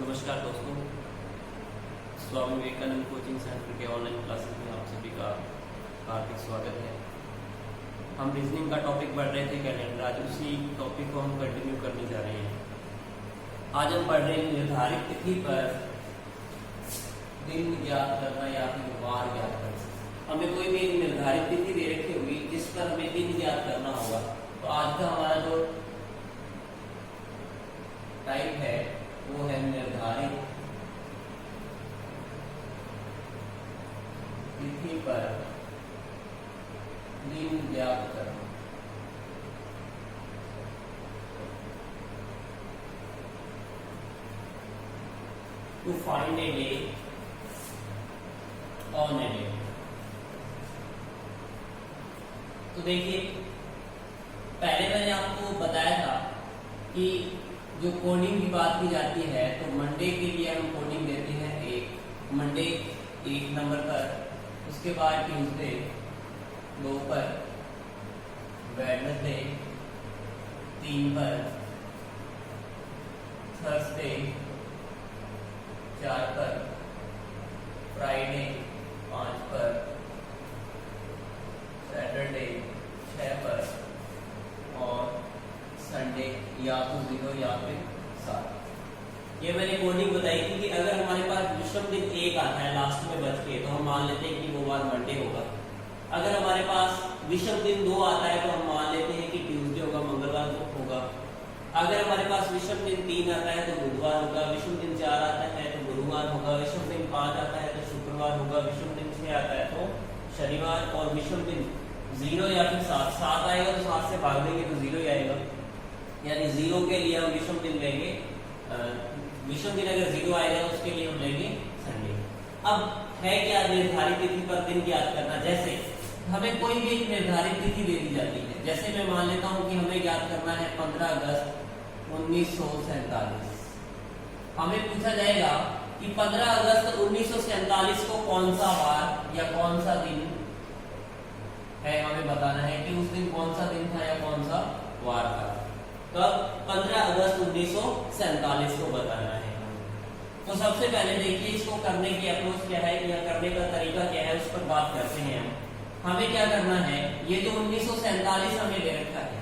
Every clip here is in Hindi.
नमस्कार दोस्तों, स्वामी विवेकानंद कोचिंग सेंटर के ऑनलाइन क्लासेस में आप सभी का हार्दिक स्वागत है। हम रीजनिंग का टॉपिक पढ़ रहे थे कैलेंडर, आज उसी टॉपिक को हम कंटिन्यू करने जा रहे हैं। आज हम पढ़ रहे हैं निर्धारित तिथि पर दिन ज्ञात करना या फिर वार ज्ञात करना। हमें कोई भी निर्धारित तिथि दे रखी होगी जिस पर हमें दिन ज्ञात करना होगा। तो आज का हमारा जो टाइप है वो है निर्धारित तिथि पर दिन ज्ञात करना। To find a day on a day. तो देखिए, पहले मैंने आपको बताया था कि जो कोडिंग की बात की जाती है तो मंडे के लिए हम कोडिंग देते हैं एक, मंडे 1 नंबर पर, उसके बाद ट्यूसडे 2 पर, वेडनेसडे 3 पर, थर्सडे 4 पर, फ्राइडे 5 पर, सैटरडे 6 पर और संडे या तो 0 या फिर 7। ये मैंने कोडिंग बताई थी कि अगर हमारे पास विषम दिन 1 आता है लास्ट में बच के, तो हम मान लेते हैं कि वो बार मंडे होगा। अगर हमारे पास विषम दिन 2 आता है तो हम मान लेते हैं कि ट्यूसडे होगा, मंगलवार को होगा। अगर हमारे पास विषम दिन 3 आता है तो बुधवार होगा, विषम दिन 4 आता है तो गुरुवार होगा, विषम दिन 5 आता है तो शुक्रवार होगा, विषम दिन 6 आता है तो शनिवार, और विषम दिन 0 या फिर 7 आएगा तो 7 से भाग देंगे तो 0 ही आएगा, यानी 0 के लिए हम विषम दिन लेंगे। विषम दिन अगर 0 आएगा तो उसके लिए हम लेंगे संडे। अब है क्या निर्धारित तिथि पर दिन ज्ञात करना। जैसे हमें कोई भी एक निर्धारित तिथि दे दी जाती है, जैसे मैं मान लेता हूं कि हमें ज्ञात करना है 15 अगस्त 1947। हमें पूछा जाएगा कि 15 अगस्त 1947 को कौन सा वार या कौन सा दिन है, हमें बताना है कि उस दिन कौन सा दिन था या कौन सा वार था। तो 15 अगस्त 1947 को बताना है। तो सबसे पहले देखिए, इसको करने की अप्रोच क्या है या करने का तरीका क्या है, उस पर बात करते हैं हम। हमें क्या करना है, ये जो 1947 हमें दे रखा है,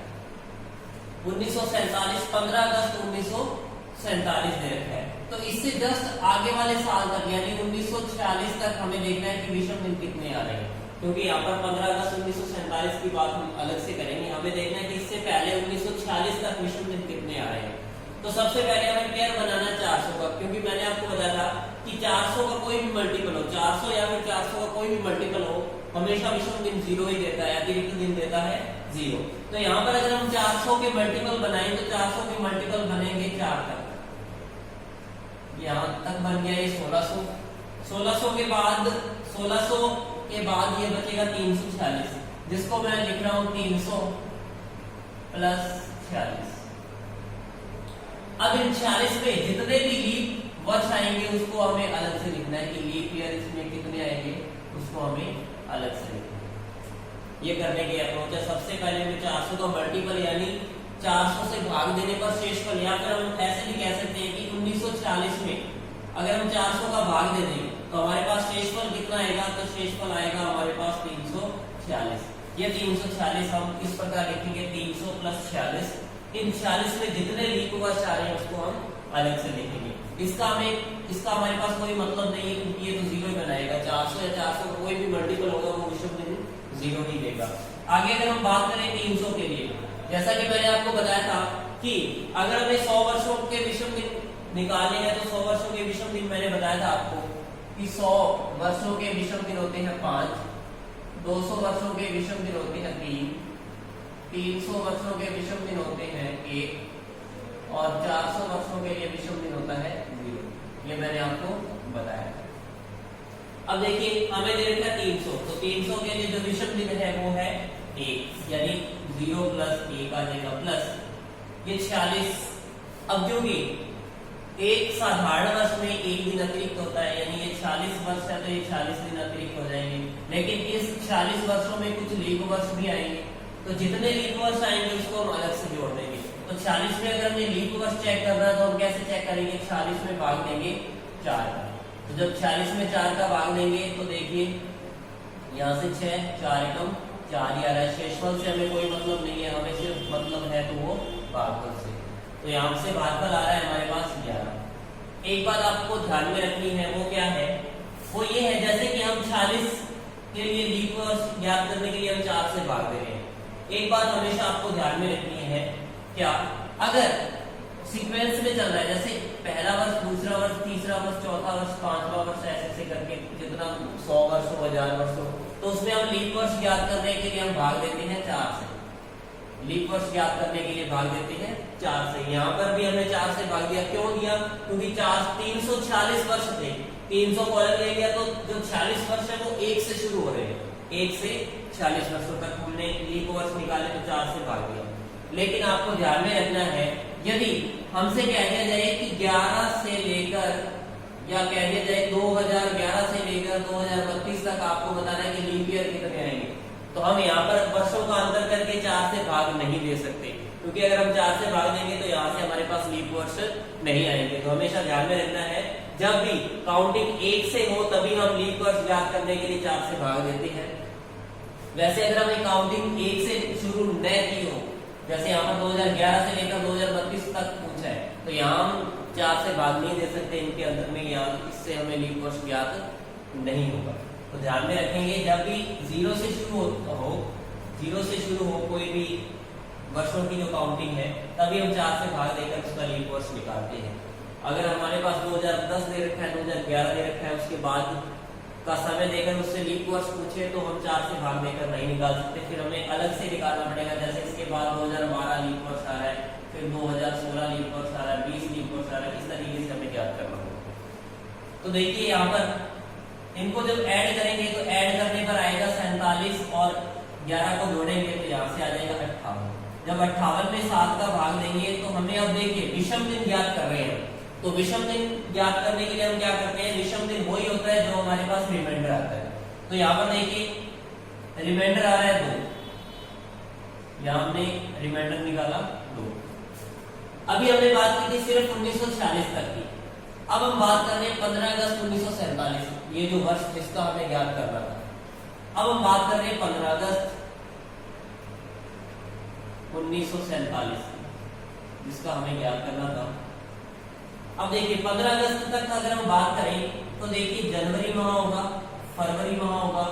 1947 15 अगस्त 1947 दे रखा है, तो इससे जस्ट आगे वाले साल तक यानी 1946 तक हमें देखना है कि विषम दिन कितने आ रहे हैं, क्योंकि यहाँ पर 15 अगस्त 1947 की बात हम अलग से करेंगे। हमें देखना है कि इससे पहले 1946 तक विषम दिन कितने आ रहे हैं। तो सबसे पहले हमें पेयर बनाना 400 का, क्योंकि मैंने आपको बताया था कि 400 का कोई भी मल्टीपल हो, 400 या फिर 400 का कोई भी मल्टीपल हो, हमेशा विषम दिन 0 ही देता है, अतिरिक्त दिन देता है 0। तो यहाँ पर अगर हम 400 के मल्टीपल बनाएं तो 400 के मल्टीपल बनेंगे 4 तक, यहाँ तक बन गया ये 1600। 1600 के बाद ये बचेगा 346, जिसको मैं लिख रहा हूं 300 प्लस 46। अब इन 46 में जितने भी लीप वर्ष आएंगे उसको हमें अलग से लिखना है कि लीप ईयर इसमें कितने आएंगे, उसको हमें अलग से लिखना है। ये करने की अप्रोच है। सबसे पहले हमें 400 का मल्टीपल यानी 400 से भाग देने पर शेषफल, या फिर हम ऐसे भी कह सकते हैं कि 1946 में अगर हम 400 का भाग दे दें तो हमारे पास शेषफल कितना आएगा, तो शेषफल आएगा हमारे पास 346। ये 346 हम इस प्रकार लिखेंगे 300 प्लस 46। इन 46 में जितने लीप वर्ष आ रहे हैं उसको हम अलग से लिखेंगे। इसका हमारे पास कोई मतलब नहीं है, क्योंकि ये तो 0 ही बनाएगा। 400 या 400 कोई भी मल्टीपल होगा वो विषम दिन 0 ही देगा। आगे अगर हम बात करें 300 के लिए, जैसा कि मैंने आपको बताया था कि अगर हमें 100 वर्षों के विषम दिन निकालने हैं तो 100 वर्षों के विषम दिन मैंने बताया था आपको कि 100 वर्षों के विषम दिन होते हैं 5, 200 वर्षों के विषम दिन होते हैं 3, 300 वर्षों के विषम दिन होते हैं 1 और 400 वर्षों के लिए विषम दिन होता है 0। ये मैंने आपको बताया। अब देखिए, हमें दे रखा है 300, तो 300 के लिए जो विषम दिन है वो है 1, यानी 0 प्लस 1 आ जाएगा, प्लस ये 46। अब क्योंकि एक साधारण वर्ष में एक दिन अतिरिक्त होता है, यानी ये 40 वर्ष है तो ये 40 दिन अतिरिक्त हो जाएंगे, लेकिन इस 40 वर्षों में कुछ लीप वर्ष भी आएंगे, तो जितने लीप वर्ष आएंगे उसको हम अलग से जोड़ देंगे। तो 46 में अगर हमें लीप वर्ष चेक करना है तो हम कैसे चेक करेंगे, 46 में भाग देंगे 4 का। तो जब 46 में 4 का भाग देंगे तो देखिए यहाँ से 6, 4 एकम 4 ही आ रहा है। शेषफल से हमें कोई मतलब नहीं है, हमें सिर्फ मतलब है तो वो भागफल से। तो यहाँ से भागफल आ रहा है हमारे पास 11। एक बात आपको ध्यान में रखनी है, वो क्या है, वो ये है जैसे कि हम 46 के लिए लीप वर्ष ज्ञात करने के लिए हम 4 से भाग दे रहे हैं। एक बात हमेशा आपको ध्यान में रखनी है, क्या, अगर सीक्वेंस में चल रहा है, जैसे पहला वर्ष, दूसरा वर्ष, तीसरा वर्ष, चौथा वर्ष, पांचवा वर्ष, ऐसे करके जितना 100 वर्ष हो, 1000 वर्ष हो, तो उसमें हम लीप वर्ष ज्ञात करने के लिए हम भाग देते हैं 4 से। लीप वर्ष ज्ञात करने के लिए भाग देते हैं 4 से। यहाँ पर भी हमने 4 से भाग दिया, क्यों दिया, क्योंकि 346 वर्ष थे, 300 कॉलम ले लिया, तो जो 46 वर्ष है वो 1 से शुरू हो रहे हैं, 1 से 46 वर्षों तक हमने लीप वर्ष निकाले तो 4 से भाग दिया। लेकिन आपको ध्यान में रखना है, यदि हमसे कह दिया जाए कि 11 से लेकर, या कह दिया जाए 2011 से लेकर 2032 तक आपको बताना है कि लीप ईयर कितने आएंगे, तो हम यहाँ पर वर्षों का अंतर करके 4 से भाग नहीं दे सकते, क्योंकि अगर हम 4 से भाग देंगे तो यहाँ से हमारे पास लीप वर्ष नहीं आएंगे। तो हमेशा ध्यान में रखना है, जब भी काउंटिंग 1 से हो तभी हम लीप वर्ष ज्ञात करने के लिए 4 से भाग देते हैं। वैसे अगर हमें काउंटिंग 1 से शुरू न की हो, जैसे यहाँ पर 2011 से लेकर 2032 तक पूछा है, तो यहाँ हम 4 से भाग नहीं दे सकते इनके अंदर में, यहाँ इससे हमें लीप वर्ष ज्ञात नहीं होगा। तो ध्यान में रखेंगे, जब भी 0 से शुरू हो 0 से शुरू हो कोई भी वर्षों की जो काउंटिंग है, तभी हम 4 से भाग देकर उसका लीप वर्ष निकालते हैं। अगर हमारे पास 2010 दे रखा है, 2011 दे रखा है, उसके बाद का समय देकर उससे लीप वर्ष पूछे तो हम 4 से भाग देकर नहीं निकाल सकते, फिर हमें अलग से निकालना पड़ेगा। जैसे इसके बाद 2012 लीप वर्ष आ रहा है, फिर 2016 लीप वर्ष आ रहा है, 20 लीप वर्ष आ रहा है, इस तरीके से हमें ज्ञात करना होगा। तो देखिए यहाँ पर इनको जब ऐड करेंगे तो ऐड करने पर आएगा 47 और 11 को जोड़ेंगे तो यहाँ से आ जाएगा 58। जब 58 में 7 का भाग देंगे तो हमें, अब देखिए विषम दिन ज्ञात कर रहे हैं, तो विषम दिन ज्ञात करने के लिए हम क्या करते हैं, विषम दिन वही होता है जो हमारे पास रिमाइंडर आता है। तो यहाँ पर देखिए रिमाइंडर आ रहा है 2, यहाँ हमने रिमाइंडर निकाला 2। अभी हमने बात की थी सिर्फ 1946 तक की, अब हम बात कर रहे हैं 15 अगस्त 1947, ये जो वर्ष जिसका हमें ज्ञात करना था। अब हम बात कर रहे हैं 15 अगस्त 1947 जिसका हमें ज्ञात करना था। अब देखिए 15 अगस्त तक अगर हम बात करें तो देखिए जनवरी माह होगा, फरवरी माह होगा,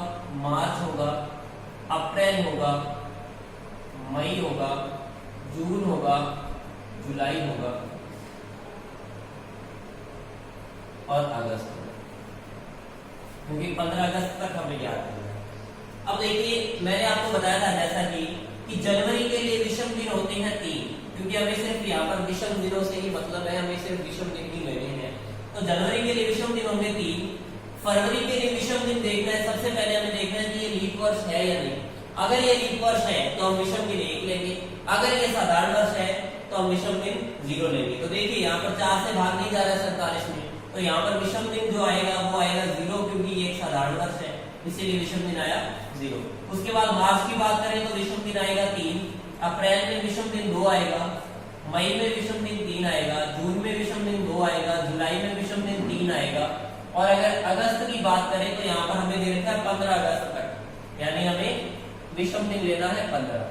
मार्च होगा, अप्रैल होगा, मई होगा, जून होगा, जुलाई होगा और अगस्त होगा, क्योंकि 15 अगस्त तक हमें याद करना है। अब देखिए मैंने आपको बताया था जैसा कि जनवरी के लिए विषम दिन होते हैं 3, क्योंकि हमें सिर्फ यहाँ पर विषम दिनों से ही मतलब है, हमें सिर्फ विषम दिन ही लेने हैं। तो जनवरी के लिए विषम दिन होंगे 3, फरवरी के लिए विषम दिन देखना है, सबसे पहले हमें देखना है कि ये लीप वर्ष है या नहीं। अगर ये लीप वर्ष है तो हम विषम दिन 1 लेंगे, अगर ये साधारण वर्ष है तो हम विषम दिन 0 लेंगे। तो देखिए यहाँ पर 4 से भाग नहीं जा रहा है 47 में, तो यहाँ पर विषम दिन जो आएगा वो आएगा 0, क्योंकि ये एक साधारण वर्ष है, इसीलिए विषम दिन आया 0। उसके बाद मार्च की बात करें तो विषम दिन आएगा 3, अप्रैल में विषम दिन 2 आएगा, मई में विषम दिन 3 आएगा, जून में विषम दिन 2 आएगा, जुलाई में विषम दिन 3 आएगा, और अगर अगस्त की बात करें तो यहाँ पर हमें दे रखा है 15 अगस्त तक, यानी हमें विषम दिन लेना है 15।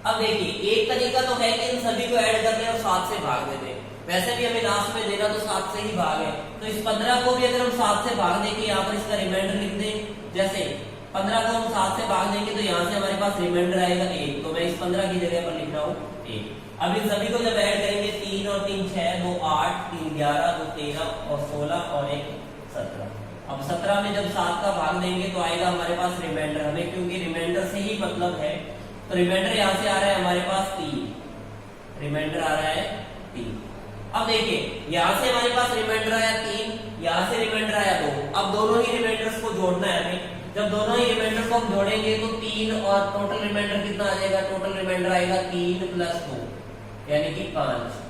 अब देखिए एक तरीका तो है कि इन सभी को ऐड कर दें और 7 से भाग दे दें, वैसे भी हमें लास्ट में देना तो 7 से ही भाग है, तो इस 15 को भी अगर हम 7 से भाग देंगे, यहाँ पर इसका रिमाइंडर लिख दें, जैसे 15 को हम 7 से भाग देंगे तो यहाँ से हमारे पास रिमाइंडर आएगा 1, तो मैं इस 15 की जगह पर लिख रहा हूँ 1। अब इन सभी को जब ऐड करेंगे 3 और 3 6, 2 8, 3 11, 2 13 और 16 और 1 17। अब 17 में जब 7 का भाग देंगे तो आएगा हमारे पास रिमाइंडर, हमें क्योंकि रिमाइंडर से ही मतलब है, तो रिमाइंडर यहाँ से आ रहा है हमारे पास 3, रिमाइंडर आ रहा है 3। अब देखिए यहाँ से हमारे पास रिमाइंडर आया 3, यहाँ से रिमाइंडर आया 2, अब दोनों ही रिमाइंडर्स को जोड़ना है हमें। जब दोनों ही रिमाइंडर को हम जोड़ेंगे तो 3 और टोटल रिमाइंडर कितना आ जाएगा, टोटल रिमाइंडर आएगा 3 + 2 यानी कि 5,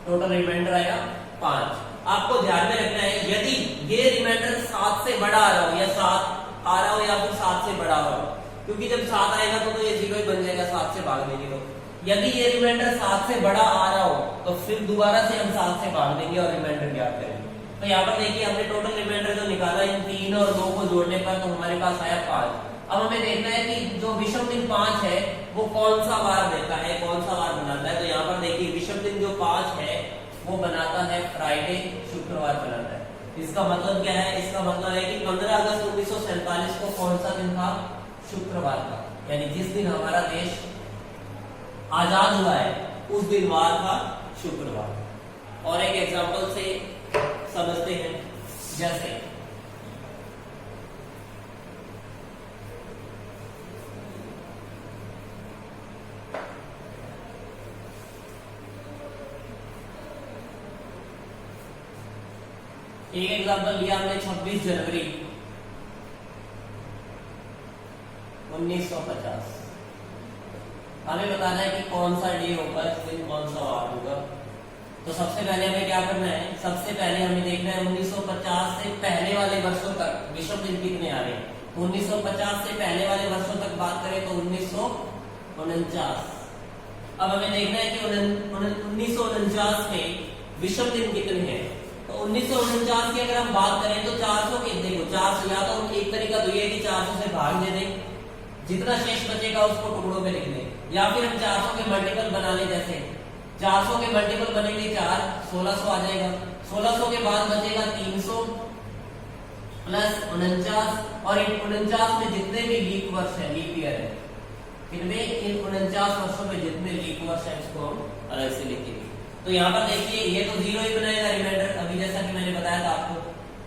टोटल रिमाइंडर आया 5। आपको ध्यान में रखना है, यदि ये रिमाइंडर 7 से बड़ा आ रहा हो या 7 आ रहा हो या फिर 7 से बड़ा हो, क्योंकि जब 7 आएगा तो ये 0 ही बन जाएगा 7 से भाग देंगे तो, यदि ये रिमाइंडर 7 से बड़ा आ रहा हो तो फिर दोबारा से हम 7 से भाग देंगे और रिमाइंडर ज्ञात करेंगे। तो यहाँ पर देखिए हमने टोटल रिमाइंडर जो निकाला इन 3 और 2 को जोड़ने पर तो हमारे पास आया 5। अब हमें देखना है कि जो विषम दिन 5 है वो कौन सा वार देता है, कौन सा वार बनाता है। तो यहाँ पर देखिए विषम दिन जो 5 है वो बनाता है फ्राइडे, शुक्रवार बनाता है। इसका मतलब क्या है? इसका मतलब है कि 15 अगस्त 1947 को कौन सा दिन था? शुक्रवार था, यानी जिस दिन हमारा देश आजाद हुआ है उस दिन वार था शुक्रवार। और एक एग्जांपल से समझते हैं, जैसे एक एग्जांपल लिया हमने 26 जनवरी 1950। हमें बताना है कि कौन सा डे होगा, इस दिन कौन सा वार होगा। तो सबसे पहले हमें क्या करना है? सबसे पहले हमें देखना है 1950 से पहले वाले वर्षों तक विषम दिन कितने आ रहे हैं। तो 1950 से पहले वाले वर्षों तक बात करें तो 1949। अब हमें देखना है कि 1949 में विषम दिन कितने हैं। तो 1949 की अगर हम बात करें तो 400 के, देखो 400, या तो हम एक तरीका तो ये है कि 400 से भाग दे दें, जितना शेष बचेगा उसको टुकड़ों में लिख दें, या फिर हम 400 के मल्टीपल बना लें। जैसे 400 के मल्टीपल बनेंगे 4, 1600 आ जाएगा। 1600 के बाद बचेगा 300 प्लस 49, और इन 49 में जितने भी लीप वर्ष है, लीप ईयर है, कितने, इन 49 वर्षों में जितने लीप वर्ष है उसको हम अलग से लिखेंगे। तो यहाँ पर देखिए ये तो 0 ही बनाएगा रिमाइंडर, अभी जैसा कि मैंने बताया था आपको,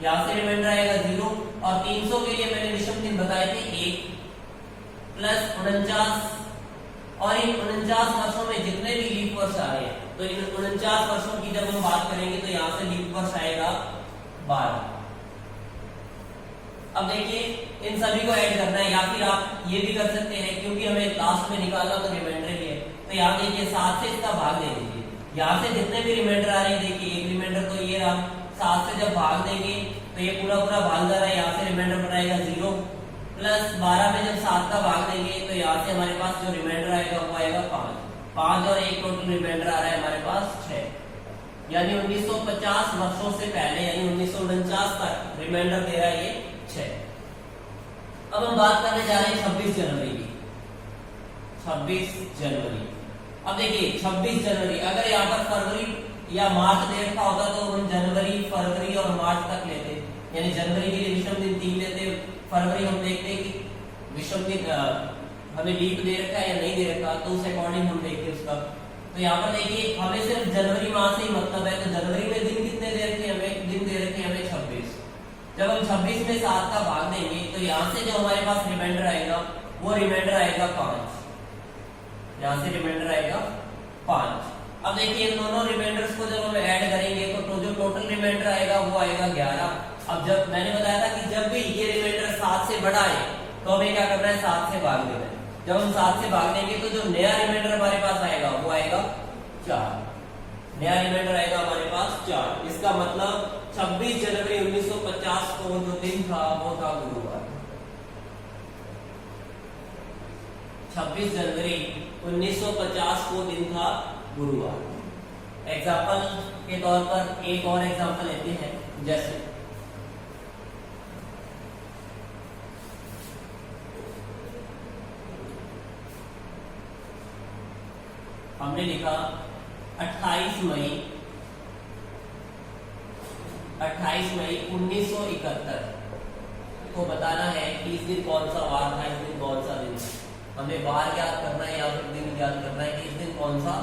यहाँ से रिमाइंडर आएगा 0, और 300 के लिए मैंने विषम दिन बताए थे 1 प्लस 49, और इन 49 वर्षों में जितने भी लीप वर्ष आ रहे हैं, तो इन 49 वर्षों की जब हम बात करेंगे तो यहाँ से लीप वर्ष आएगा 12। अब देखिए इन सभी को ऐड करना है, या फिर आप ये भी कर सकते हैं, क्योंकि हमें लास्ट में निकालना तो रिमाइंडर ही है। तो यहाँ देखिए 7 से इसका भाग दे दीजिए, यहाँ से जितने भी रिमाइंडर आ रहे हैं, देखिए एक रिमाइंडर तो ये रहा, 7 से जब भाग देंगे तो ये पूरा पूरा भाग जा रहा है, यहाँ से रिमाइंडर बनाएगा 0, प्लस 12 में जब 7 का भाग देंगे तो यहाँ से हमारे पास जो रिमाइंडर आएगा वो आएगा 5 और एक टोटल रिमाइंडर आ रहा है हमारे पास 6, यानी 1950 वर्षों से पहले, यानी 1949 तक रिमाइंडर दे रहा है ये 6। अब हम बात करने जा रहे हैं 26 जनवरी की। 26 जनवरी, अब देखिए 26 जनवरी, अगर यहाँ पर फरवरी या मार्च दे रखा होता तो हम जनवरी, फरवरी और मार्च तक लेते, यानी जनवरी के लिए विषम दिन 3 लेते, फरवरी हम देखते कि विषम दिन हमें लीप दे रखा है या नहीं दे रखा, तो उस अकॉर्डिंग हम देखते उसका। तो यहाँ पर देखिए हमें सिर्फ जनवरी माह से ही मतलब है, तो जनवरी में दिन कितने दे रखे हमें? दिन दे रखे हमें 26। जब हम 26 में 7 का भाग देंगे तो यहाँ से जो हमारे पास रिमाइंडर आएगा वो रिमाइंडर आएगा 5, यहाँ से रिमाइंडर आएगा 5। अब देखिए इन दोनों रिमाइंडर्स को जब हम ऐड करेंगे तो जो टोटल रिमाइंडर आएगा वो आएगा 11। अब जब मैंने बताया था कि जब भी ये रिमाइंडर 7 से बड़ा है तो हमें क्या करना है? 7 से भाग देना है। जब हम 7 से भाग देंगे तो जो नया रिमाइंडर हमारे पास आएगा वो आएगा 4, नया रिमाइंडर आएगा हमारे पास 4। इसका मतलब 26 जनवरी 1950 को जो दिन था वो था गुरुवार। 26 जनवरी 1950 को दिन था गुरुवार। एग्जाम्पल के तौर पर एक और एग्जाम्पल लेते हैं, जैसे हमने लिखा 28 मई 1971 को बताना है कि इस दिन कौन सा वार था, इस दिन कौन सा दिन था। हमें वार याद करना है या फिर दिन याद करना है कि इस दिन कौन सा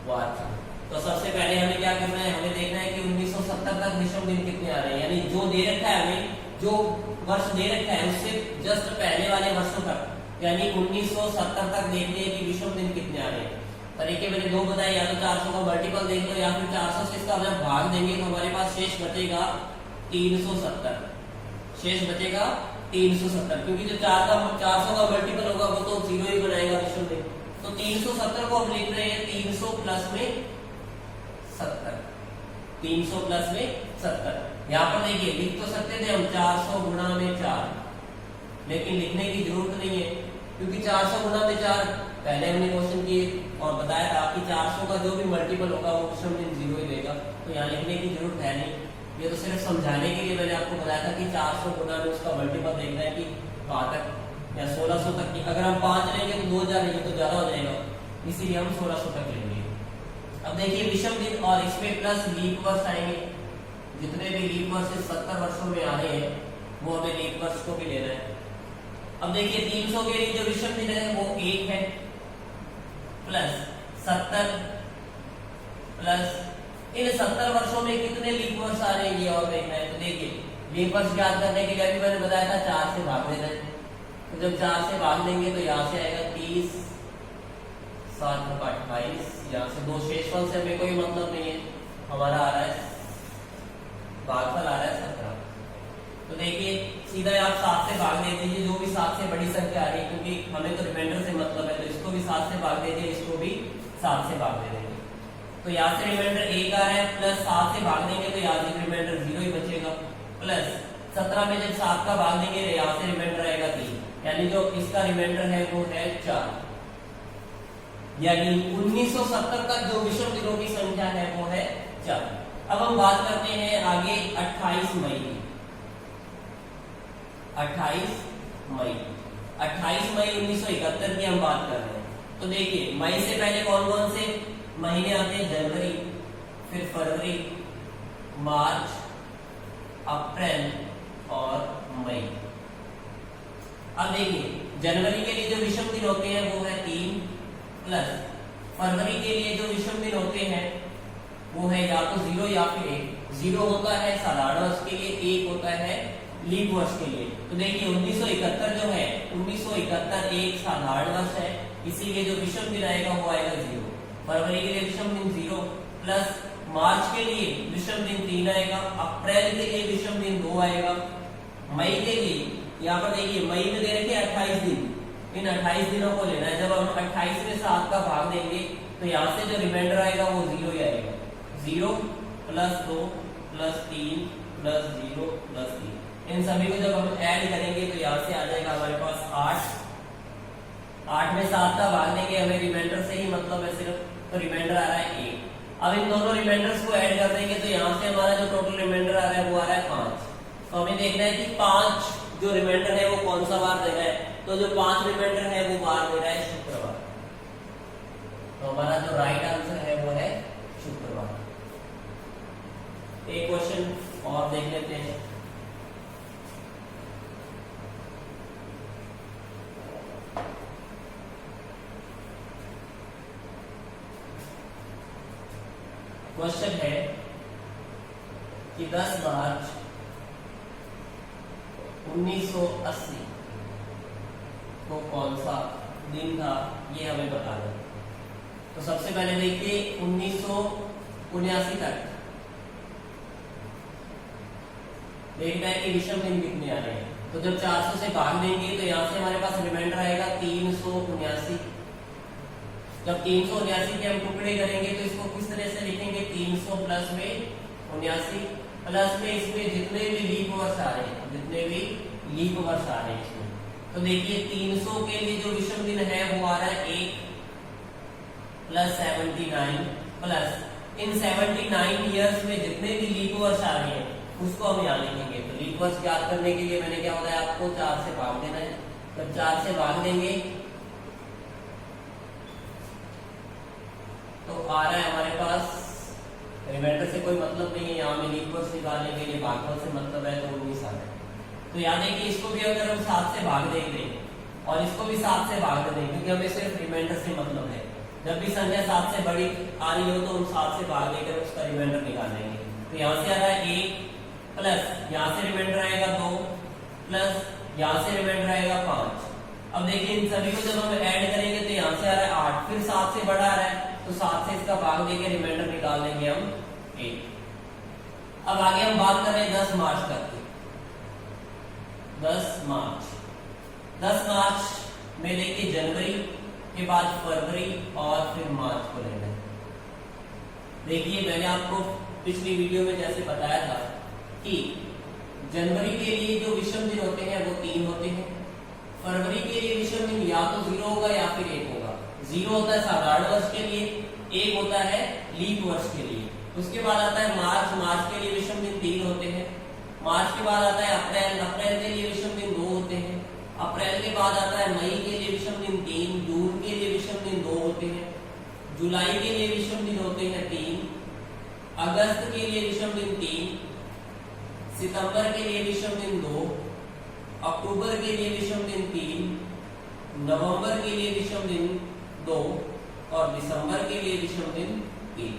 वार था। तो सबसे पहले हमें क्या करना है? हमें देखना है कि 1970 तक विषम दिन कितने आ रहे हैं, यानी जो दे रखा है हमें, जो वर्ष दे रखा है उससे जस्ट पहले वाले वर्षों तक, यानी 1970 तक देखते हैं कि विषम दिन कितने आ रहे हैं। तरीके मैंने दो बताए, या तो 400 का मल्टीपल देख लो या फिर 400 से इसका जब भाग देंगे तो हमारे पास शेष बचेगा 370, शेष बचेगा 370, क्योंकि जो 400 का मल्टीपल होगा वो तो 0 ही बनाएगा विषम दिन। तो 370 को हम लिख रहे हैं 300 प्लस में 70, 300 प्लस में 70। यहाँ पर देखिए लिख तो सकते थे हम 400 गुणा में 4, लेकिन लिखने की जरूरत नहीं है, क्योंकि 400 गुना में 4 पहले हमने क्वेश्चन किए और बताया था कि 400 का जो भी मल्टीपल होगा वो विषम दिन 0 ही देगा, तो यहाँ लिखने की जरूरत है नहीं। ये तो सिर्फ समझाने के लिए मैंने आपको बताया था कि 400 गुना में उसका मल्टीपल देखना है कि कहाँ तक या 1600 तक की। अगर हम 5 लेंगे तो 2000 लेंगे तो ज्यादा हो जाएगा, इसीलिए हम 1600 तक लेंगे। अब देखिए विषम दिन और इसमें प्लस लीप वर्ष आएंगे। जितने भी लीप वर्ष 70 वर्षों में आ रहे हैं वो हमें लीप वर्ष को भी लेना है। अब देखिए 300 के लिए जो विषम दिन है वो 1 है, प्लस 70 प्लस इन 70 वर्षों में कितने लीप वर्ष आ रहे हैं ये और देखना है। तो देखिए लीप वर्ष ज्ञात करने के लिए अभी मैंने बताया था 4 से भाग देना है। तो जब 4 से भाग देंगे तो यहाँ से आएगा 30, 7 का 28, यहाँ से 2 शेषफल से हमें कोई मतलब नहीं है, हमारा आ रहा है भागफल आ रहा है 17। तो देखिए सीधा आप 7 से भाग दे दीजिए, जो भी 7 से बड़ी संख्या आ रही है, क्योंकि हमें तो रिमाइंडर से मतलब है, तो इसको भी 7 से भाग दे दीजिए, इसको भी 7 से भाग दे देंगे। तो यहाँ से रिमाइंडर 1 आ रहा है, प्लस 7 से भाग देंगे तो यहाँ से रिमाइंडर 0 ही बचेगा, प्लस 17 में जब 7 का भाग देंगे तो यहाँ से रिमाइंडर आएगा 3, यानी जो इसका रिमाइंडर है वो है 4। यानी 1970 तक जो विषम दिनों की संख्या है वो है 4। अब हम बात करते हैं आगे 28 मई की। 28 मई 1971 की हम बात कर रहे हैं। तो देखिए मई से पहले कौन कौन से महीने आते हैं? जनवरी, फिर फरवरी, मार्च, अप्रैल और मई। अब देखिए जनवरी के लिए जो विषम दिन होते हैं वो है 3, प्लस फरवरी के लिए जो विषम दिन होते हैं वो है या तो 0 या फिर 1। 0 होता है साधारण वर्ष के लिए, 1 होता है लीप वर्ष के लिए। तो देखिए 1971 जो है 1971 एक साधारण वर्ष है, इसीलिए जो विषम दिन आएगा वो आएगा 0। फरवरी के लिए विषम दिन 0, प्लस मार्च के लिए विषम दिन 3 आएगा, अप्रैल के लिए विषम दिन 2 आएगा, मई के लिए यहाँ पर देखिए मई में दे रखे 28 दिन, इन 28 दिनों को लेना है। जब हम 28 में 7 का भाग देंगे तो यहाँ से जो रिमाइंडर आएगा वो 0 ही आएगा। 0 प्लस 2 प्लस 3 प्लस 0 प्लस 3, इन सभी को जब हम ऐड करेंगे तो यहाँ से आ जाएगा हमारे पास 8। 8 में 7 का भाग देंगे, हमें रिमाइंडर से ही मतलब है सिर्फ, तो रिमाइंडर आ रहा है 1। अब इन दोनों रिमाइंडर्स को ऐड कर देंगे तो यहाँ से हमारा जो टोटल रिमाइंडर आ रहा है वो आ रहा है 5। तो हमें देखना है कि 5 जो रिमाइंडर है वो कौन सा बार दे रहा है। तो जो 5 रिमाइंडर है वो बार दे रहा है शुक्रवार। तो हमारा जो राइट आंसर है वो है शुक्रवार। एक क्वेश्चन और देख लेते हैं। क्वेश्चन है कि 10 मार्च 1980 को कौन सा दिन था ये हमें बताना है। तो सबसे पहले देखिए 1979 तक देखना है कि विषम दिन कितने आ रहे हैं। तो जब 400 से भाग देंगे तो यहाँ से हमारे पास रिमाइंडर आएगा 379। जब 379 के हम टुकड़े करेंगे तो इसको किस तरह से लिखेंगे? 300 प्लस में 79 प्लस में इसमें जितने भी लीप वर्ष आ रहे हैं, जितने भी लीप वर्ष आ रहे हैं इसमें। तो देखिए 300 के लिए जो विषम दिन है वो आ रहा है 1 प्लस 79 प्लस इन 79 ईयर्स में जितने भी लीप वर्ष आ रहे हैं उसको हम यहाँ लिखेंगे। तो लीप वर्ष ज्ञात करने के लिए मैंने क्या बताया आपको? 4 से भाग देना है। जब 4 से भाग देंगे तो आ रहा है हमारे पास, रिमाइंडर से कोई मतलब नहीं है, यहाँ में लीप वर्ष निकालने के लिए भागफल से मतलब है, तो 19 आ रहा है। तो याद है कि इसको भी अगर हम 7 से भाग देंगे और इसको भी 7 से भाग देंगे, क्योंकि हमें सिर्फ रिमाइंडर से मतलब है। जब भी संख्या 7 से बड़ी आ रही हो तो हम 7 से भाग देकर उसका रिमाइंडर निकाल लेंगे। तो यहाँ से आ रहा है 1 प्लस यहाँ से रिमाइंडर आएगा 2 प्लस यहाँ से रिमाइंडर आएगा 5। अब देखिए इन सभी को जब हम ऐड करेंगे तो यहाँ से आ रहा है 8, फिर 7 से बड़ा आ रहा है तो 7 से इसका भाग देके रिमाइंडर निकाल लेंगे हम 1। अब आगे हम बात कर रहे हैं 10 मार्च तक की। 10 मार्च में देखिए जनवरी के बाद फरवरी और फिर मार्च को लेना है। देखिए मैंने आपको पिछली वीडियो में जैसे बताया था कि जनवरी के लिए जो विषम दिन होते हैं वो 3 होते हैं, फरवरी के लिए विषम दिन या तो 0 होगा या फिर 1 होगा। 0 होता है साधारण वर्ष के लिए, 1 होता है लीप वर्ष के लिए। उसके बाद आता है मार्च, मार्च के लिए विषम दिन 3 होते हैं। मार्च के बाद आता है अप्रैल, अप्रैल के लिए विषम दिन 2 होते हैं। अप्रैल के बाद आता है मई के लिए विषम दिन 3, जून के लिए विषम दिन 2 होते हैं, जुलाई के लिए विषम दिन होते हैं 3, अगस्त के लिए विषम दिन 3, सितंबर के लिए विषम दिन 2, अक्टूबर के लिए विषम दिन 3, नवंबर के लिए विषम दिन 2 और दिसंबर के लिए विषम दिन 3।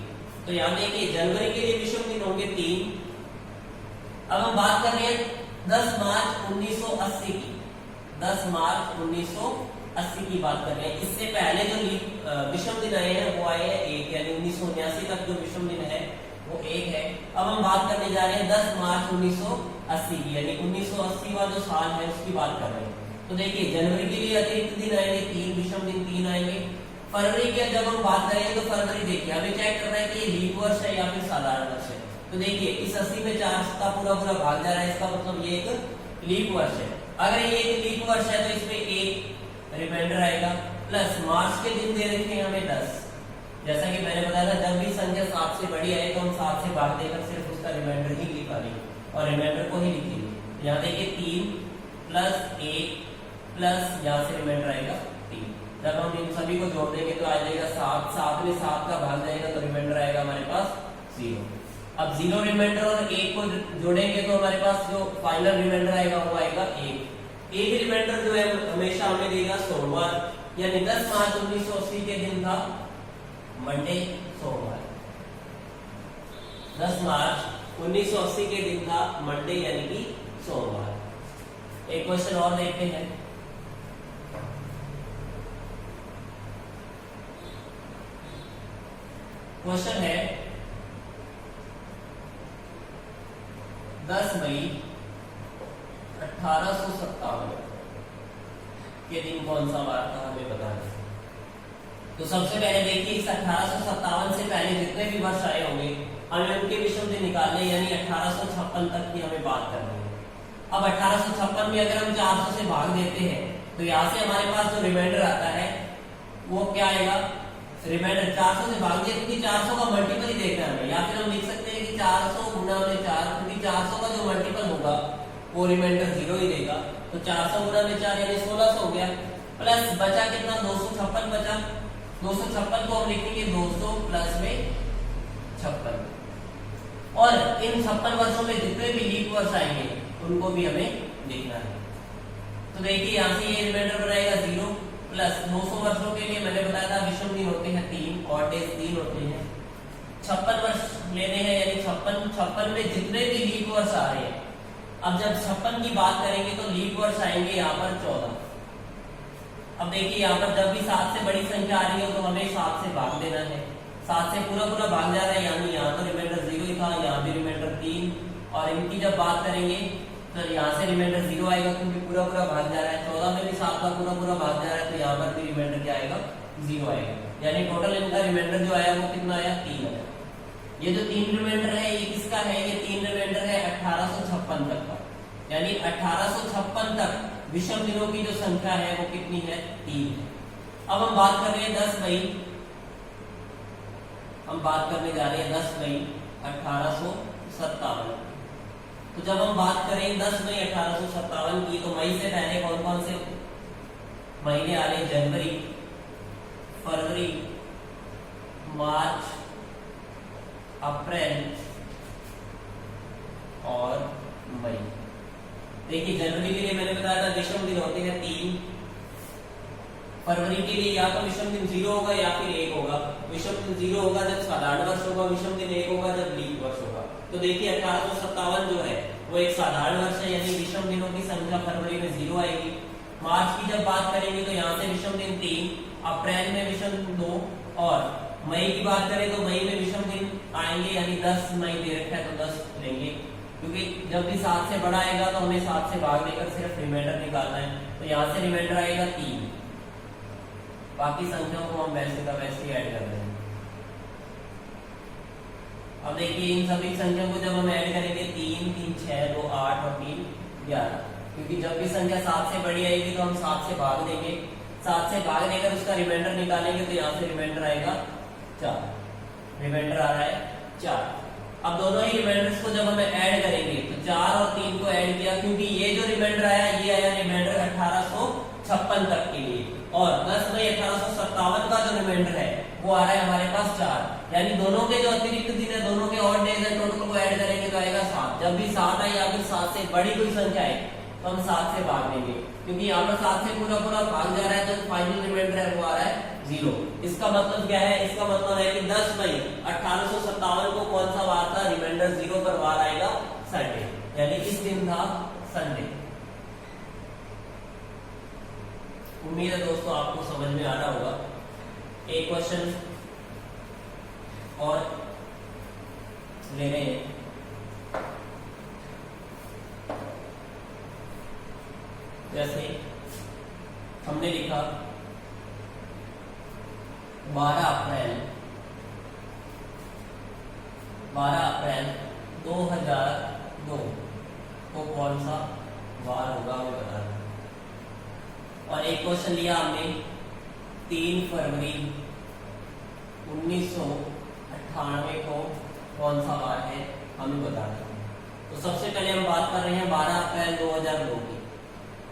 तो यहाँ देखिए जनवरी के लिए विषम दिन होंगे 3। अब हम बात कर रहे हैं 10 मार्च 1980 की। 10 मार्च 1980 की बात कर रहे हैं। इससे पहले जो विषम दिन आए हैं वो आए हैं 1, यानी 1979 तक जो विषम दिन है वो 1 है। अब हम बात करने जा रहे हैं 10 मार्च 1980 की, यानी 1980 वाला जो साल है उसकी बात कर रहे हैं। तो देखिए जनवरी के लिए अतिरिक्त दिन आएंगे 3, विषम दिन 3 आएंगे। फरवरी की जब हम बात करेंगे तो फरवरी देखिए हमें चेक करना है कि ये लीप वर्ष है या फिर साधारण वर्ष है। तो देखिए इस 80 में 4 का पूरा भाग जा रहा है, इसका मतलब ये एक लीप वर्ष है। अगर ये एक लीप वर्ष है तो इसमें 1 रिमाइंडर आएगा, प्लस मार्च के दिन दे रखे हैं हमें 10। जैसा कि मैंने बताया था जब भी संख्या 7 से बड़ी आए तो हम 7 से भाग देकर सिर्फ उसका रिमाइंडर ही लिखेंगे और रिमाइंडर को ही लिखेंगे। यहाँ देखिए 3 प्लस 1 प्लस यहाँ से रिमाइंडर आएगा 3। जब हम इन सभी को जोड़ देंगे तो आ जाएगा 7, 7 में 7 का भाग जाएगा तो रिमाइंडर आएगा हमारे पास 0। अब 0 रिमाइंडर और 1 को जोड़ेंगे तो हमारे पास जो फाइनल रिमाइंडर आएगा वो आएगा 1। एक रिमाइंडर जो है हमेशा हमें देगा सोमवार, यानी 10 मार्च 1980 के दिन था मंडे, सोमवार। 10 मार्च 1980 के दिन था मंडे यानी कि सोमवार। एक क्वेश्चन और देखते हैं। क्वेश्चन है 10 मई 1857 के दिन कौन सा वार था हमें बताना है। तो सबसे पहले देखिए इस 1857 से पहले जितने भी वर्ष आए होंगे हमें उनके विषम दिन निकालने, यानी 1856 तक की हमें बात करनी है। अब 1856 में अगर हम 400 से भाग देते हैं तो यहाँ से हमारे पास जो रिमाइंडर आता है वो क्या आएगा, रिमाइंडर 400 से भाग दिया क्योंकि 400 का मल्टीपल ही देखना है, या फिर हम लिख सकते हैं कि 400 गुना में 4, क्योंकि 400 का जो मल्टीपल होगा वो रिमाइंडर 0 ही देगा। तो 400 गुना में 4 यानी 1600 हो गया, प्लस बचा कितना 256 बचा। 256 को हम लिखेंगे 200 प्लस में 56, और इन 56 वर्षों में जितने भी लीप वर्ष आएंगे उनको भी हमें लिखना है। तो देखिए यहाँ से ये रिमाइंडर बनाएगा 0 प्लस 200 वर्षों के लिए मैंने बताया था विषम दिन होते हैं 3 और डेज 3 होते हैं। 56 वर्ष लेने हैं, यानी 56 में जितने भी लीप वर्ष आ रहे हैं। अब जब 56 की बात करेंगे तो लीप वर्ष आएंगे यहाँ पर 14। अब देखिए यहाँ पर जब भी 7 से बड़ी संख्या आ रही है तो हमें 7 से भाग देना है। 7 से पूरा भाग जा रहा है, यानी यहाँ तो रिमाइंडर 0 ही था, यहाँ भी रिमाइंडर 3, और इनकी जब बात करेंगे तो यहाँ से रिमाइंडर 0 आएगा क्योंकि पूरा भाग जा रहा है। 14 में भी 7 का पूरा भाग जा रहा है तो यहाँ पर भी रिमाइंडर क्या आएगा, 0 आएगा। यानी टोटल इनका रिमाइंडर जो आया वो कितना आया, 3 आया। ये जो 3 रिमाइंडर है ये किसका है, ये 3 रिमाइंडर है 1856 तक का, यानी 1856 तक विषम दिनों की जो संख्या है वो कितनी है, 3 है। अब हम बात कर रहे हैं 10 मई, हम बात करने जा रहे हैं 10 मई 1857। तो जब हम बात करें 10 मई 1857 की तो मई से पहले कौन कौन से महीने आ रहे हैं, जनवरी, फरवरी, मार्च, अप्रैल और मई। देखिए जनवरी के लिए मैंने बताया था विषम दिन होते हैं 3, फरवरी के लिए या तो विषम दिन 0 होगा या फिर 1 होगा। विषम दिन 0 होगा जब साधारण वर्ष होगा, विषम दिन 1 होगा जब लीप वर्ष होगा। तो देखिए 1857 जो है वो एक साधारण वर्ष है, यानी विषम दिनों की संख्या फरवरी में 0 आएगी। मार्च की जब बात करेंगे तो यहाँ से विषम दिन 3, अप्रैल में विषम दिन 2, और मई की बात करें तो मई में विषम दिन आएंगे, यानी 10 मई दे रखा है तो 10 लेंगे, क्योंकि जब भी 7 से बड़ा आएगा तो हमें 7 से भाग देकर सिर्फ रिमाइंडर निकालना है। तो यहाँ से रिमाइंडर आएगा 3, बाकी संख्याओं को हम वैसे का वैसे ऐड कर रहे हैं। अब देखिए इन सभी संख्याओं को जब हम ऐड करेंगे 3, 3, 6, 2, 8 और 3, 11, क्योंकि जब भी संख्या 7 से बड़ी आएगी तो हम 7 से भाग देंगे, 7 से भाग देकर उसका रिमाइंडर निकालेंगे तो यहाँ से रिमाइंडर आएगा 4, रिमाइंडर आ रहा है 4। अब दोनों ही रिमाइंडर्स को जब हम ऐड करेंगे तो 4 और 3 को ऐड किया, क्योंकि ये जो रिमाइंडर आया ये आया रिमाइंडर 1856 तक के लिए, और 10 मई 1857 का जो रिमाइंडर है वो आ रहा है हमारे पास 4, यानी दोनों के जो अतिरिक्त दिन है, दोनों के ऑड डेज है, टोटल को ऐड करेंगे तो आएगा 7। जब भी 7 आए या फिर 7 से बड़ी कोई संख्या है तो हम 7 से भाग देंगे, क्योंकि यहाँ पर 7 से पूरा पूरा भाग जा रहा है तो फाइनल रिमाइंडर है वो आ रहा है 0। इसका मतलब क्या है? इसका मतलब है कि 10 मई 1857 को कौन सा वार था? रिमाइंडर 0 पर वार आएगा संडे, यानी इस दिन था संडे। उम्मीद है दोस्तों आपको समझ में आ रहा होगा। एक क्वेश्चन और ले रहे हैं, जैसे हमने लिखा 12 अप्रैल 2002 को कौन सा वार होगा हमें बताना। और एक क्वेश्चन लिया हमने 3 फरवरी 1998 को कौन सा वार है हमें बताना। तो सबसे पहले हम बात कर रहे हैं 12 अप्रैल 2002 की।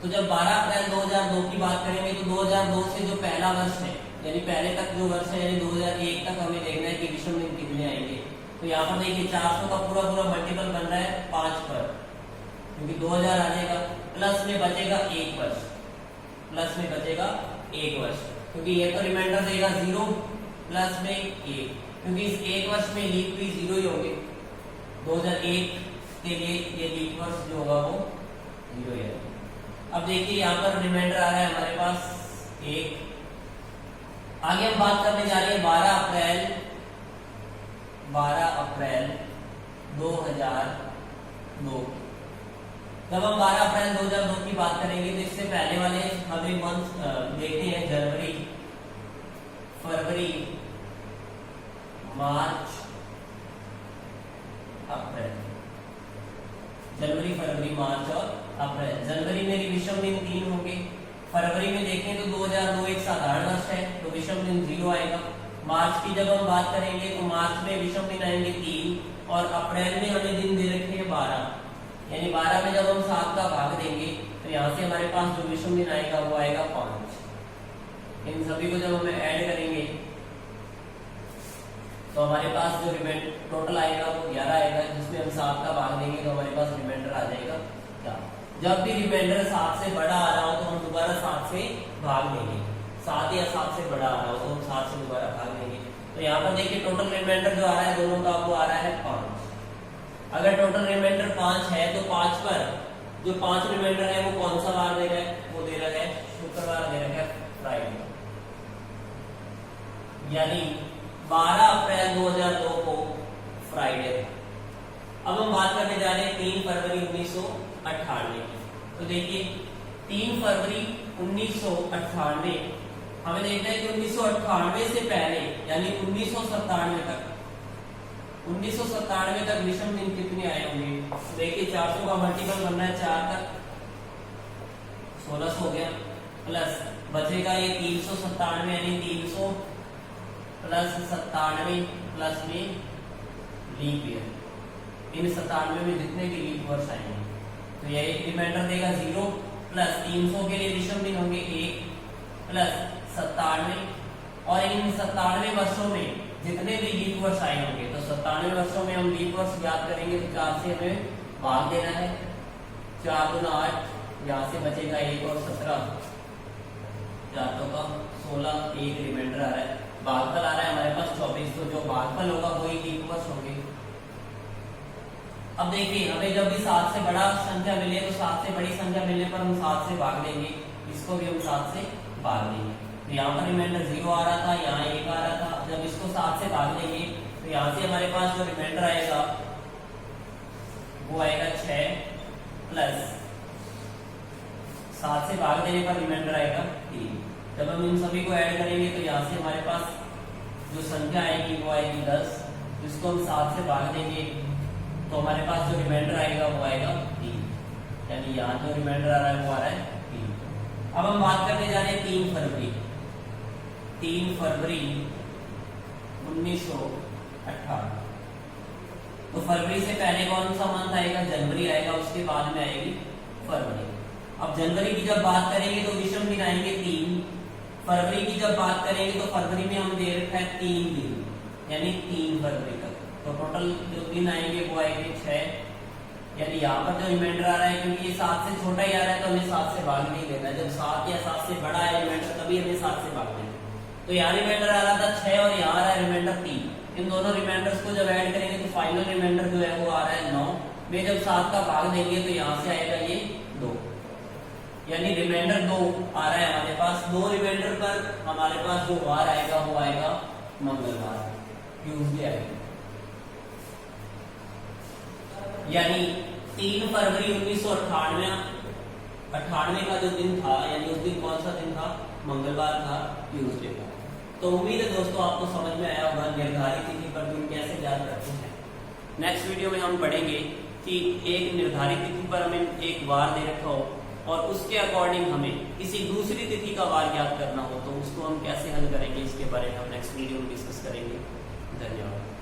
तो जब 12 अप्रैल 2002 की बात करेंगे तो 2002 से जो पहला वर्ष है, यानी पहले तक जो वर्ष है, यानी 2001 तक हमें देखना है कि विषम दिन कितने आएंगे। तो यहाँ पर देखिए 400 का पूरा पूरा मल्टीपल बन रहा है 5 पर, क्योंकि 2000 आ जाएगा, प्लस में बचेगा 1 वर्ष, प्लस में बचेगा 1 वर्ष, क्योंकि ये तो रिमाइंडर देगा 0 प्लस में 1, क्योंकि इस 1 वर्ष में लीप भी 0 ही होंगे। 2001 के लिए ये लीप वर्ष जो होगा वो 0 है। अब देखिए यहाँ पर रिमाइंडर आ रहा है हमारे पास 1। आगे हम बात करने जा रहे हैं 12 अप्रैल 2002। जब हम 12 अप्रैल 2002 की बात करेंगे तो इससे पहले वाले हमें मंथ देखते हैं, जनवरी, फरवरी, मार्च, अप्रैल। जनवरी, फरवरी, मार्च और अप्रैल। जनवरी में विषम दिन 3 होंगे, फरवरी में देखें तो 2002 एक साधारण वर्ष है तो विषम दिन 0 आएगा। मार्च की जब हम बात करेंगे तो मार्च में विषम दिन आएंगे 3, और अप्रैल में हमें दिन दे रखे हैं 12, यानी 12 में जब हम 7 का भाग देंगे तो यहाँ से हमारे पास जो विषम दिन आएगा वो आएगा 5। इन सभी को जब हम ऐड करेंगे तो हमारे पास जो रिमाइंडर टोटल आएगा वो 11 आएगा, जिसमें हम 7 का भाग देंगे तो हमारे पास रिमाइंडर आ जाएगा 4। जब भी रिमाइंडर 7 से बड़ा आ रहा हो तो हम दोबारा 7 से भाग देंगे, 7 या 7 से बड़ा आ रहा हो तो हम 7 से दोबारा भाग देंगे। तो यहाँ पर देखिए टोटल रिमाइंडर जो आ रहा है दोनों का वो आ रहा है 5। अगर टोटल रिमाइंडर 5 है तो 5 पर जो 5 रिमाइंडर है वो कौन सा वार दे रहा है? वो दे रहा है शुक्रवार, दे रहा है फ्राइडे, यानी 12 अप्रैल 2002 को फ्राइडे। अब हम बात करने जा रहे हैं 3 फरवरी 1998 की। तो देखिए 3 फरवरी 1998 हमें देखना है कि 1998 से पहले यानी 1997 तक विषम दिन कितने आए होंगे। तो देखिए 400 का मल्टीपल बनना है 4 तक, 1600 हो गया, प्लस बचेगा ये 397 यानी 300 प्लस 97 प्लस में लीप ईयर। इन 97 में जितने भी लीप वर्ष आएंगे तो यह एक रिमाइंडर देगा 0, प्लस 300 के लिए विषम दिन होंगे 1 प्लस 97, और इन 97 वर्षों में जितने भी लीप वर्ष आए होंगे तो 97 वर्षों में हम लीप वर्ष याद करेंगे तो 4 से हमें भाग देना है, 4 गुना 8, यहाँ से बचेगा 1 और 17, 4 तो का 16, एक रिमाइंडर आ रहा है, भागफल आ रहा है हमारे पास 24। तो जो भागफल होगा वही लीप वर्ष होंगे। अब देखिए हमें जब भी 7 से बड़ा संख्या मिले तो 7 से बड़ी संख्या मिलने पर हम 7 से भाग देंगे, इसको भी हम 7 से भाग देंगे। तो यहाँ पर रिमाइंडर 0 आ रहा था, यहाँ 1 आ रहा था, जब इसको 7 से भाग देंगे तो यहाँ से हमारे पास जो रिमाइंडर आएगा वो आएगा 6 प्लस 7 से भाग देने पर रिमाइंडर आएगा 3। जब हम इन सभी को ऐड करेंगे तो यहाँ से हमारे पास जो संख्या आएगी वो आएगी 10, जिसको हम 7 से भाग देंगे तो हमारे पास जो रिमाइंडर आएगा वो आएगा 3। यानी यहाँ जो रिमाइंडर आ रहा है वो आ रहा है 3। अब हम बात करने जा रहे हैं 3 फरवरी 1958। तो फरवरी से पहले कौन सा मंथ आएगा? जनवरी आएगा, उसके बाद में आएगी फरवरी। अब जनवरी की जब बात करेंगे तो विषम दिन आएंगे 3। फरवरी की जब बात करेंगे तो फरवरी में हम दे रखा है 3 दिन, यानी 3 फरवरी तक। तो टोटल जो दिन आएंगे वो आएंगे 6। यानी यहाँ पर जो रिमाइंडर आ रहा है, क्योंकि ये 7 से छोटा ही आ रहा है तो हमें 7 से भाग नहीं देना। जब 7 या 7 से बड़ा है रिमाइंडर तभी हमें 7 से भाग देना। तो यहाँ रिमाइंडर आ रहा था 6 और यहाँ आ रहा है रिमाइंडर 3। इन दोनों रिमाइंडर्स को जब ऐड करेंगे तो फाइनल रिमाइंडर जो है वो आ रहा है 9 में। जब 7 का भाग देंगे तो यहाँ से आएगा ये 2, यानी रिमाइंडर 2 आ रहा है हमारे पास। 2 रिमाइंडर पर हमारे पास जो वार आएगा वो आएगा मंगलवार, ट्यूसडे आएगा। यानी 3 फरवरी 1998 का जो दिन था, यानी उस दिन कौन सा दिन था? मंगलवार था, ट्यूसडे था। तो उम्मीद है दोस्तों आपको समझ में आया होगा निर्धारित तिथि पर दिन कैसे याद करते हैं। नेक्स्ट वीडियो में हम पढ़ेंगे कि एक निर्धारित तिथि पर हमें एक वार दे रखा हो और उसके अकॉर्डिंग हमें किसी दूसरी तिथि का वार याद करना हो तो उसको हम कैसे हल करेंगे, इसके बारे में हम नेक्स्ट वीडियो में डिस्कस करेंगे। धन्यवाद।